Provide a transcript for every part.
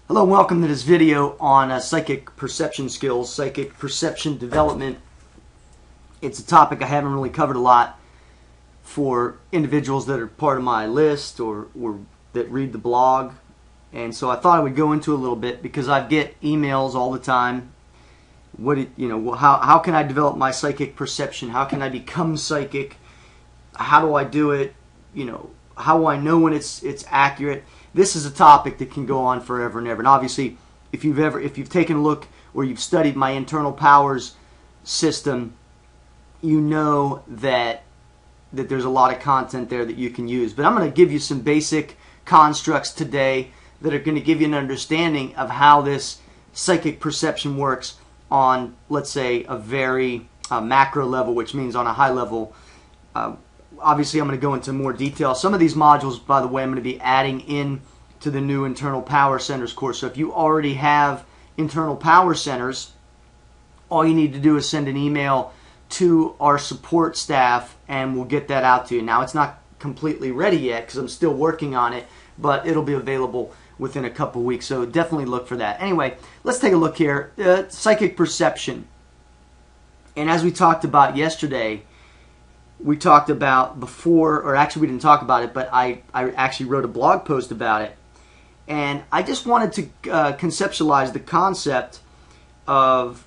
Hello and welcome to this video on psychic perception skills, psychic perception development. It's a topic I haven't really covered a lot for individuals that are part of my list or that read the blog. And so I thought I would go into a little bit because I get emails all the time. How can I develop my psychic perception? How can I become psychic? How do I do it? How do I know when it's accurate? This is a topic that can go on forever and ever. And obviously, if you've taken a look or you've studied my internal powers system, you know that there's a lot of content there that you can use. But I'm going to give you some basic constructs today that are going to give you an understanding of how this psychic perception works on, let's say, a very macro level, which means on a high level. Obviously, I'm going to go into more detail. Some of these modules, by the way, I'm going to be adding in to the new Internal Power Centers course. So if you already have Internal Power Centers, all you need to do is send an email to our support staff and we'll get that out to you. Now, it's not completely ready yet because I'm still working on it, but it'll be available within a couple weeks. So definitely look for that. Anyway, let's take a look here. Psychic perception. And as we talked about yesterday, we talked about before, or actually we didn't talk about it, but I actually wrote a blog post about it. And I just wanted to conceptualize the concept of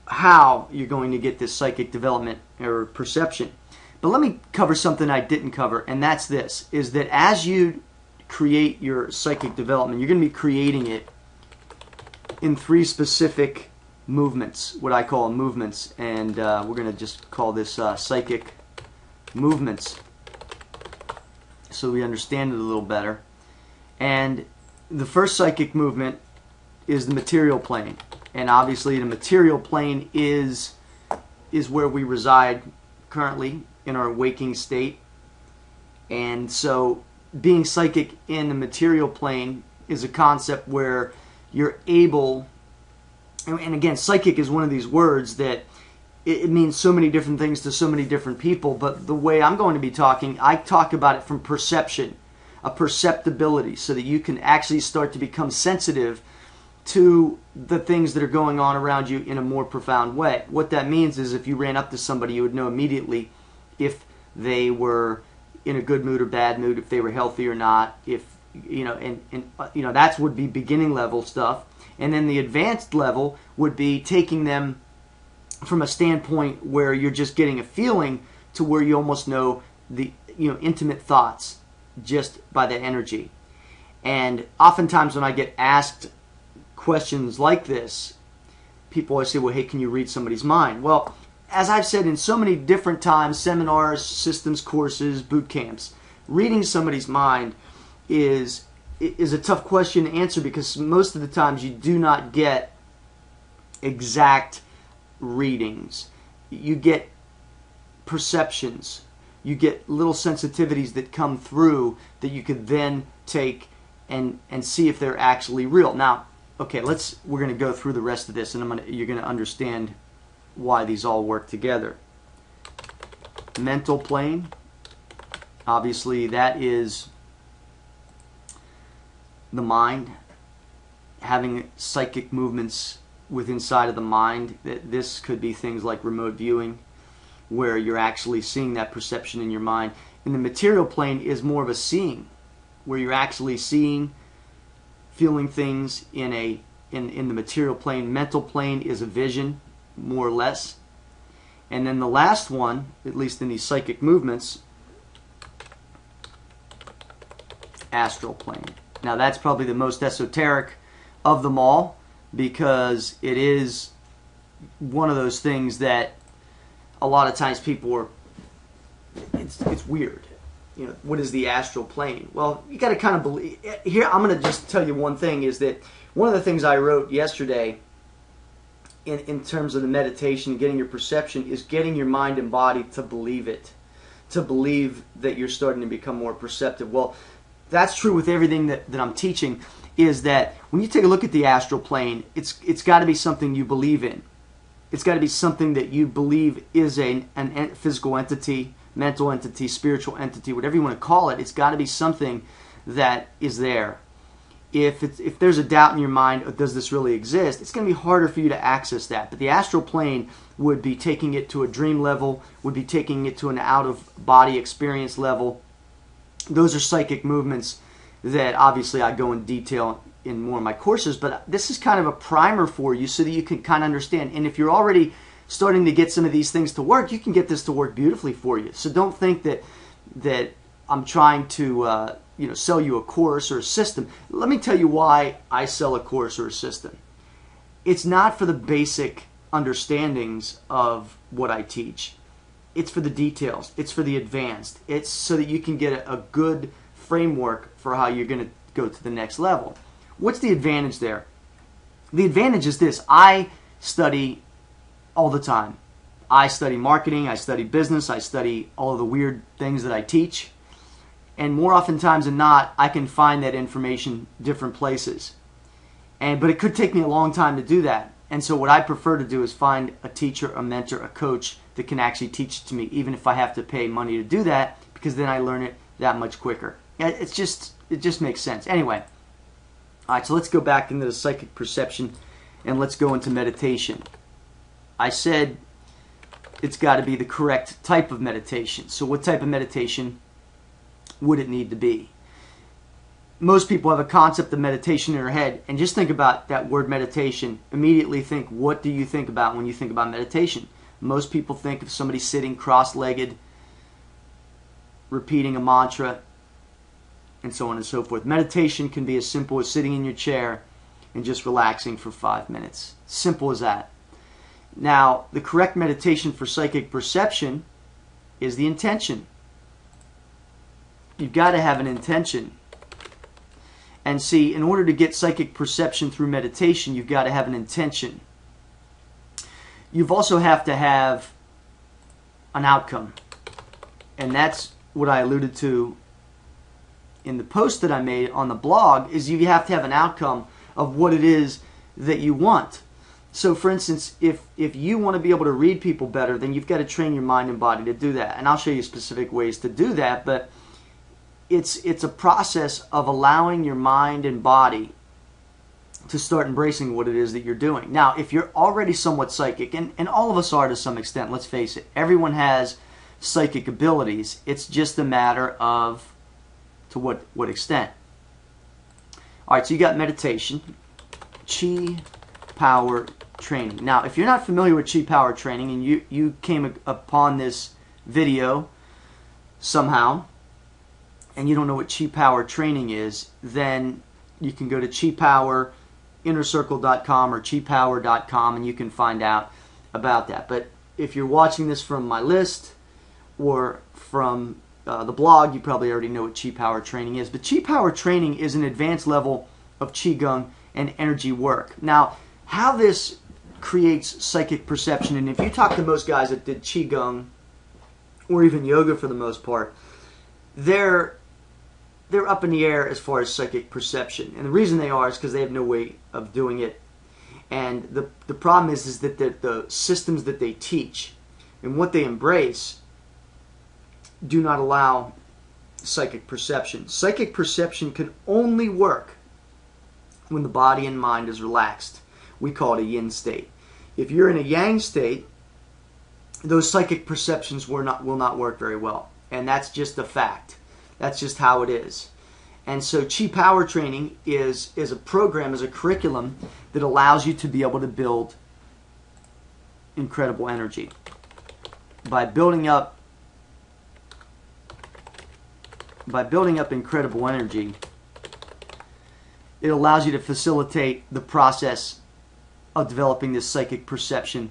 how you're going to get this psychic development or perception. But let me cover something I didn't cover, and that's this, is that as you create your psychic development, you're going to be creating it in three specific movements, what I call movements, and we're going to just call this psychic movements so we understand it a little better. And the first psychic movement is the material plane, and obviously the material plane is where we reside currently in our waking state. And so being psychic in the material plane is a concept where you're able, and again, psychic is one of these words that it means so many different things to so many different people, but the way I'm going to be talking, I talk about it from perception, a perceptibility, so that you can actually start to become sensitive to the things that are going on around you in a more profound way. What that means is if you ran up to somebody, you would know immediately if they were in a good mood or bad mood, if they were healthy or not, if that's would be beginning level stuff. And then the advanced level would be taking them from a standpoint where you're just getting a feeling to where you almost know the intimate thoughts just by the energy. And oftentimes when I get asked questions like this, people always say, well, hey, can you read somebody's mind? Well, as I've said in so many different times, seminars, systems courses, boot camps, reading somebody's mind is a tough question to answer because most of the times you do not get exact readings. You get perceptions. You get little sensitivities that come through that you could then take and see if they're actually real. Now, okay, we're going to go through the rest of this, and you're going to understand why these all work together. Mental plane, obviously that is the mind, having psychic movements within inside of the mind. This could be things like remote viewing, where you're actually seeing that perception in your mind. And the material plane is more of a seeing, where you're actually seeing, feeling things in the material plane. Mental plane is a vision, more or less. And then the last one, at least in these psychic movements, astral plane. Now that's probably the most esoteric of them all because it is one of those things that a lot of times people are, it's weird. What is the astral plane? Well, you got to kind of believe. Here, I'm going to just tell you one thing, is that one of the things I wrote yesterday in terms of the meditation, getting your perception, is getting your mind and body to believe it, to believe that you're starting to become more perceptive. Well, that's true with everything that I'm teaching, is that when you take a look at the astral plane, it's got to be something you believe in. It's got to be something that you believe is an physical entity, mental entity, spiritual entity, whatever you want to call it. It's got to be something that is there. if there's a doubt in your mind, does this really exist, it's going to be harder for you to access that. But the astral plane would be taking it to a dream level, would be taking it to an out-of-body experience level. Those are psychic movements that obviously I go in detail in more of my courses, but this is kind of a primer for you so that you can kind of understand. And if you're already starting to get some of these things to work, you can get this to work beautifully for you. So don't think that I'm trying to sell you a course or a system. Let me tell you why I sell a course or a system. It's not for the basic understandings of what I teach. It's for the details. It's for the advanced. It's so that you can get a good framework for how you're going to go to the next level. What's the advantage there? The advantage is this. I study all the time. I study marketing, I study business, I study all of the weird things that I teach. And more oftentimes than not, I can find that information different places. But it could take me a long time to do that. And so what I prefer to do is find a teacher, a mentor, a coach that can actually teach it to me, even if I have to pay money to do that, because then I learn it that much quicker. It just makes sense. Anyway, all right, so let's go back into the psychic perception and let's go into meditation. I said it's got to be the correct type of meditation. So what type of meditation would it need to be? Most people have a concept of meditation in their head, and just think about that word meditation. Immediately think, what do you think about when you think about meditation? Most people think of somebody sitting cross-legged, repeating a mantra, and so on and so forth. Meditation can be as simple as sitting in your chair and just relaxing for 5 minutes. Simple as that. Now, the correct meditation for psychic perception is the intention. You've got to have an intention. And see, in order to get psychic perception through meditation, you've got to have an intention. You've also have to have an outcome. And that's what I alluded to in the post that I made on the blog, is you have to have an outcome of what it is that you want. So for instance, if you want to be able to read people better, then you've got to train your mind and body to do that. And I'll show you specific ways to do that, but it's a process of allowing your mind and body to start embracing what it is that you're doing. Now, if you're already somewhat psychic, and all of us are to some extent, let's face it, everyone has psychic abilities. It's just a matter of to what extent. All right, so you got meditation, chi power training. Now, if you're not familiar with chi power training and you came upon this video somehow and you don't know what chi power training is, then you can go to chipower.innercircle.com or chipower.com and you can find out about that. But if you're watching this from my list or from the blog, you probably already know what chi power training is. But chi power training is an advanced level of qigong and energy work. Now, how this creates psychic perception, and if you talk to most guys that did qigong or even yoga for the most part, they're up in the air as far as psychic perception. And the reason they are is because they have no way of doing it. And the problem is that the systems that they teach and what they embrace do not allow psychic perception. Psychic perception can only work when the body and mind is relaxed. We call it a yin state. If you're in a yang state, those psychic perceptions will not work very well. And that's just a fact. That's just how it is. And so chi power training is a program, is a curriculum that allows you to be able to build incredible energy. By building up incredible energy, it allows you to facilitate the process of developing this psychic perception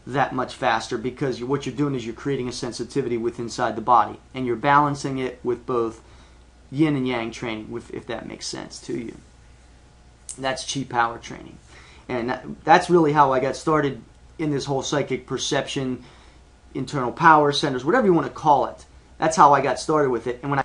that much faster, because what you're doing is you're creating a sensitivity within inside the body, and you're balancing it with both yin and yang training, if that makes sense to you. That's chi power training. And that's really how I got started in this whole psychic perception, internal power centers, whatever you want to call it. That's how I got started with it. And when I